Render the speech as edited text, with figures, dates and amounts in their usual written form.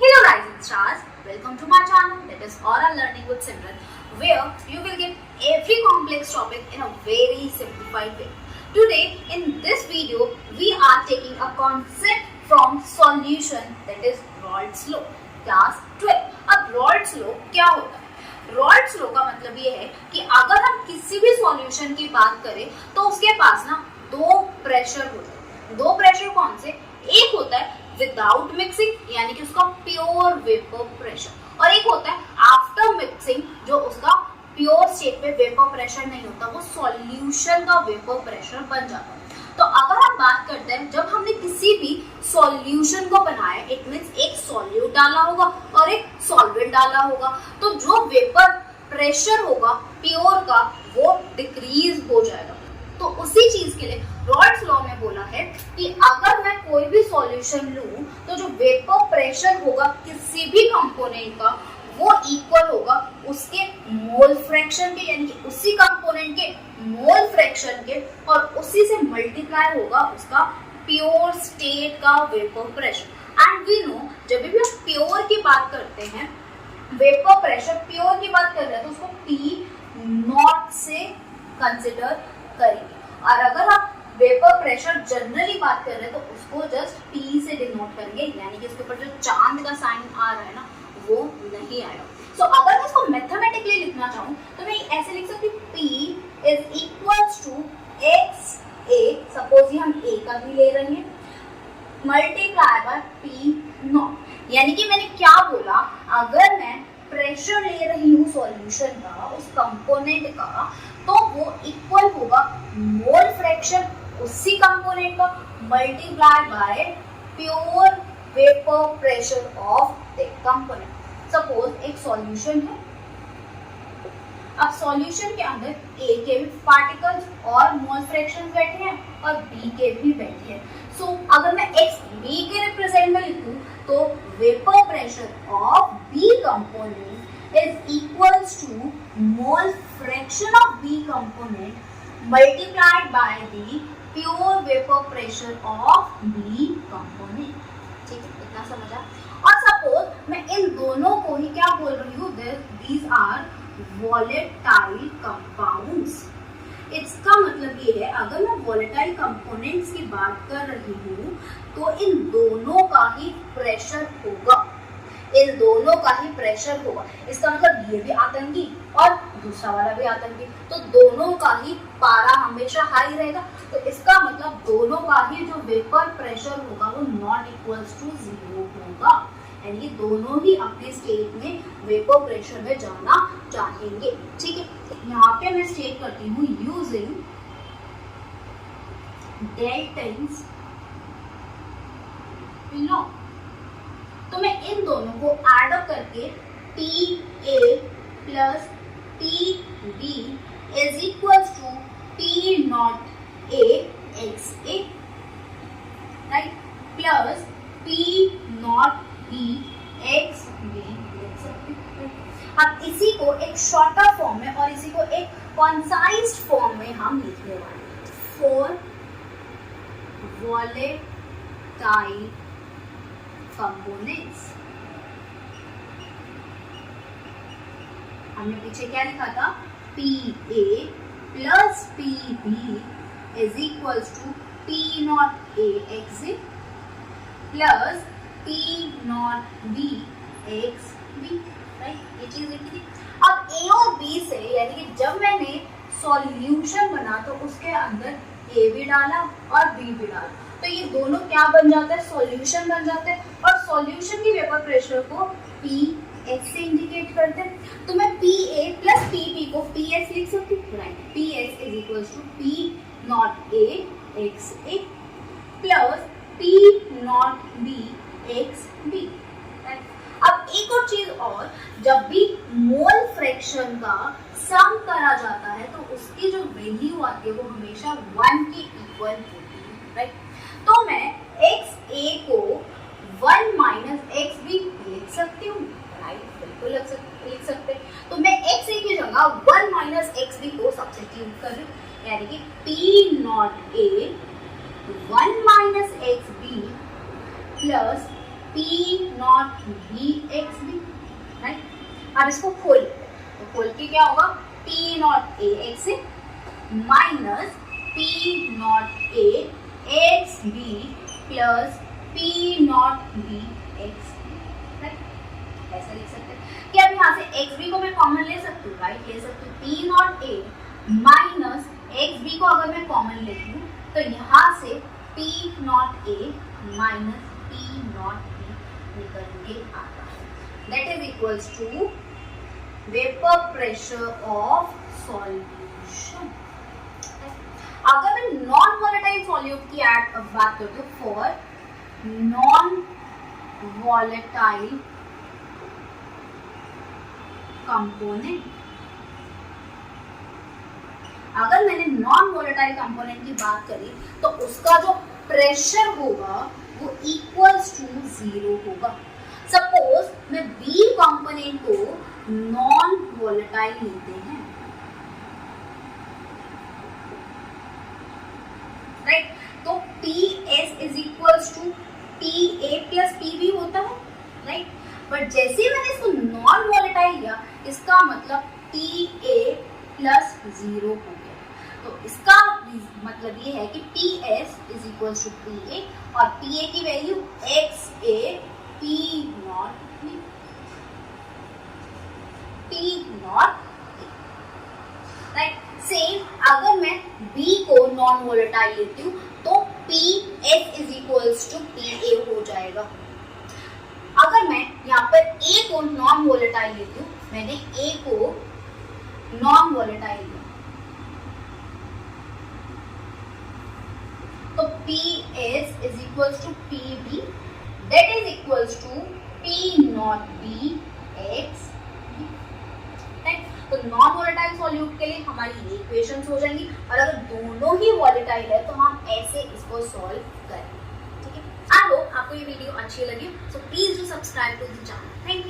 Hello rising stars, welcome to my channel that is Oral Learning with Simran, where you will get every complex topic in a very simplified way. Today in this video we are taking a concept from solution that is Raoult's law, class 12. अब Raoult's law क्या होता है? Raoult's law का मतलब ये है कि अगर हम किसी भी सॉल्यूशन की बात करें तो उसके पास ना दो प्रेशर होते हैं. दो प्रेशर कौन से? एक होता है विदाउट मिक्सिंग यानी कि उसका प्योर वेपर प्रेशर, और एक होता है आफ्टर मिक्सिंग जो उसका प्योर स्टेट पे वेपर प्रेशर नहीं होता, वो सॉल्यूशन का वेपर प्रेशर बन जाता है. तो अगर हम बात करते हैं जब हमने किसी भी सॉल्यूशन को बनाया, इट मींस एक सॉल्यूट डाला होगा और एक सॉल्वेंट डाला होगा, तो जो वेपर प्रेशर होगा प्योर का वो डिक्रीज हो जाएगा. तो उसी चीज के लिए रॉल्ट्स लॉ में बोला है कि अगर मैं कोई भी सॉल्यूशन लूं तो जो वेपर प्रेशर होगा किसी भी कंपोनेंट का वो इक्वल होगा उसके मोल फ्रैक्शन के, यानी कि उसी कंपोनेंट के मोल फ्रैक्शन के, और उसी से मल्टीप्लाई होगा उसका प्योर स्टेट का vapour pressure. And we know जब भी हम प्योर की बात करते हैं, वेपर प्रेशर प्योर की बात कर रहे हैं तो उसको P नॉट से कंसिडर करेंगे, और अगर आप वेपर प्रेशर जनरली बात कर रहे हैं तो उसको जस्ट P से डिनोट करेंगे, यानी कि इसके ऊपर जो चांद का साइन आ रहा है ना वो नहीं आएगा. सो अगर मैं इसको मैथमेटिकली लिखना चाहूँ तो मैं ऐसे लिख सकती हूँ P is equals to X A, suppose हम A का भी ले रहे हैं, मल्टीप्लाई बाय P नॉट. यानी कि मैंने क्या बोला, अगर मैं प्रेशर ले रही हूँ सॉल्यूशन का, उस कंपोनेंट का, तो वो इक्वल होगा मोल फ्रैक्शन उसी कंपोनेंट का multiply by pure vapour pressure of that component. Suppose एक सॉल्यूशन है, अब सॉल्यूशन के अंदर A के भी पार्टिकल्स और मोल फ्रैक्शन बैठे हैं और B के भी बैठे हैं. सो अगर मैं x B के रिप्रेजेंट में लिखूं तो vapour pressure of B component is equals to mole fraction of B component multiplied by the pure vapor pressure of B component. ठीक है, इतना समझा. और सपोज मैं इन दोनों को ही क्या बोल रही हूँ, these are volatile compounds. इसका मतलब ये है अगर मैं volatile components की बात कर रही हूँ तो इन दोनों का ही प्रेशर होगा, इन दोनों का ही प्रेशर होगा. इसका मतलब ये भी आतंकी और दूसरा वाला भी आतंकी, तो दोनों का ही पारा हमेशा हाई रहेगा. तो इसका मतलब दोनों का ही जो वेपर प्रेशर होगा वो नॉट इक्वल्स टू 0 होगा, यानी दोनों ही अपने स्टेट में वेपर प्रेशर में जाना चाहेंगे. ठीक है, यहाँ पे मैं स्टेट करती हूँ यूजिंग डेल्टन्स लॉ. तो मैं इन दोनों को ऐड अप करके TA plus TB is equals to P naught A X A, right, plus P naught B X B लिख सकते हैं. अब इसी को एक शॉर्टर फॉर्म में और इसी को एक कंसाइज्ड फॉर्म में हम लिखने वाले हैं. फॉर वॉलेटाइल कंपोनेंट्स हमने पीछे क्या लिखा था, PA plus PB is equals to P naught A X A plus P naught B X B, right, ये चीज लिखी थी. अब A और B से, यानी कि जब मैंने सॉल्यूशन बना तो उसके अंदर A भी डाला और B भी डाला, तो ये दोनों क्या बन जाता है, सॉल्यूशन बन जाते हैं. और सॉल्यूशन की वेपर प्रेशर को PS से इंडिकेट करते हैं. तो मैं PA प्लस PP को PS लिख सकती हूँ, right. PS is equals to P naught A X A plus P naught B X B. अब एक और चीज और, जब भी मोल फ्रैक्शन का सम करा जाता है तो उसकी जो वैल्यू आती है वो हमेशा 1 के इक्वल होती है, राइट. तो मैं XA को 1 माइनस XB लिख सकती हूँ, राइट, बिल्कुल लिख सकते. तो मैं XA की जगह 1 माइनस XB को सब्स्टिट्यूट कर रही हूँ, यानी कि P naught A 1 minus XB plus P naught naught B X B, right. अब इसको खोल लेते हैं, तो खोल के क्या होगा, P naught A X A minus P naught A X B plus P naught B X B, right. ऐसा लिख सकते हैं कि अब यहाँ से एक्स बी को मैं कॉमन ले सकती हूँ, राइट, ले सकती हूँ P naught A minus X B को अगर मैं कॉमन लेती हूँ तो यहाँ से P naught A minus P naught B निकल के आता है, that is equals to vapour pressure of solution. अगर मैं नॉन वॉलेटाइल सॉल्यूट की बात करती हूँ, फॉर नॉन वॉलेटाइल कंपोनेंट, अगर मैंने नॉन वॉलेटाइल कंपोनेंट की बात करी तो उसका जो प्रेशर होगा वो इक्वल्स टू 0 होगा। सपोज मैं बी कंपोनेंट को नॉन वॉलेटाइल लेते हैं, राइट, तो PS is equals to PA plus PB होता है, राइट। बट जैसे मैंने इसको नॉन वॉलेटाइल लिया, इसका मतलब TA प्लस 0 हो गया। तो इसका मतलब ये है कि PS is equals to PA और PA की value XA P naught B, P naught, right. Same अगर मैं B को नॉन वॉलेटाइल लेती हूँ तो PS is equals to PA हो जाएगा। अगर मैं यहाँ पर A को नॉन वॉलेटाइल लेती हूँ, मैंने A को नॉन वॉलेटाइल लिया तो PS is equals to PB, that is equals to P naught B X, तो नॉन वॉलेटाइल सॉल्यूट के लिए हमारी ये इक्वेशंस हो जाएंगी, और अगर दोनों ही वॉलेटाइल है तो हम ऐसे इसको सॉल्व करेंगे, ठीक है। आई होप आपको ये वीडियो अच्छी लगी, so please do subscribe to the channel. Thank you.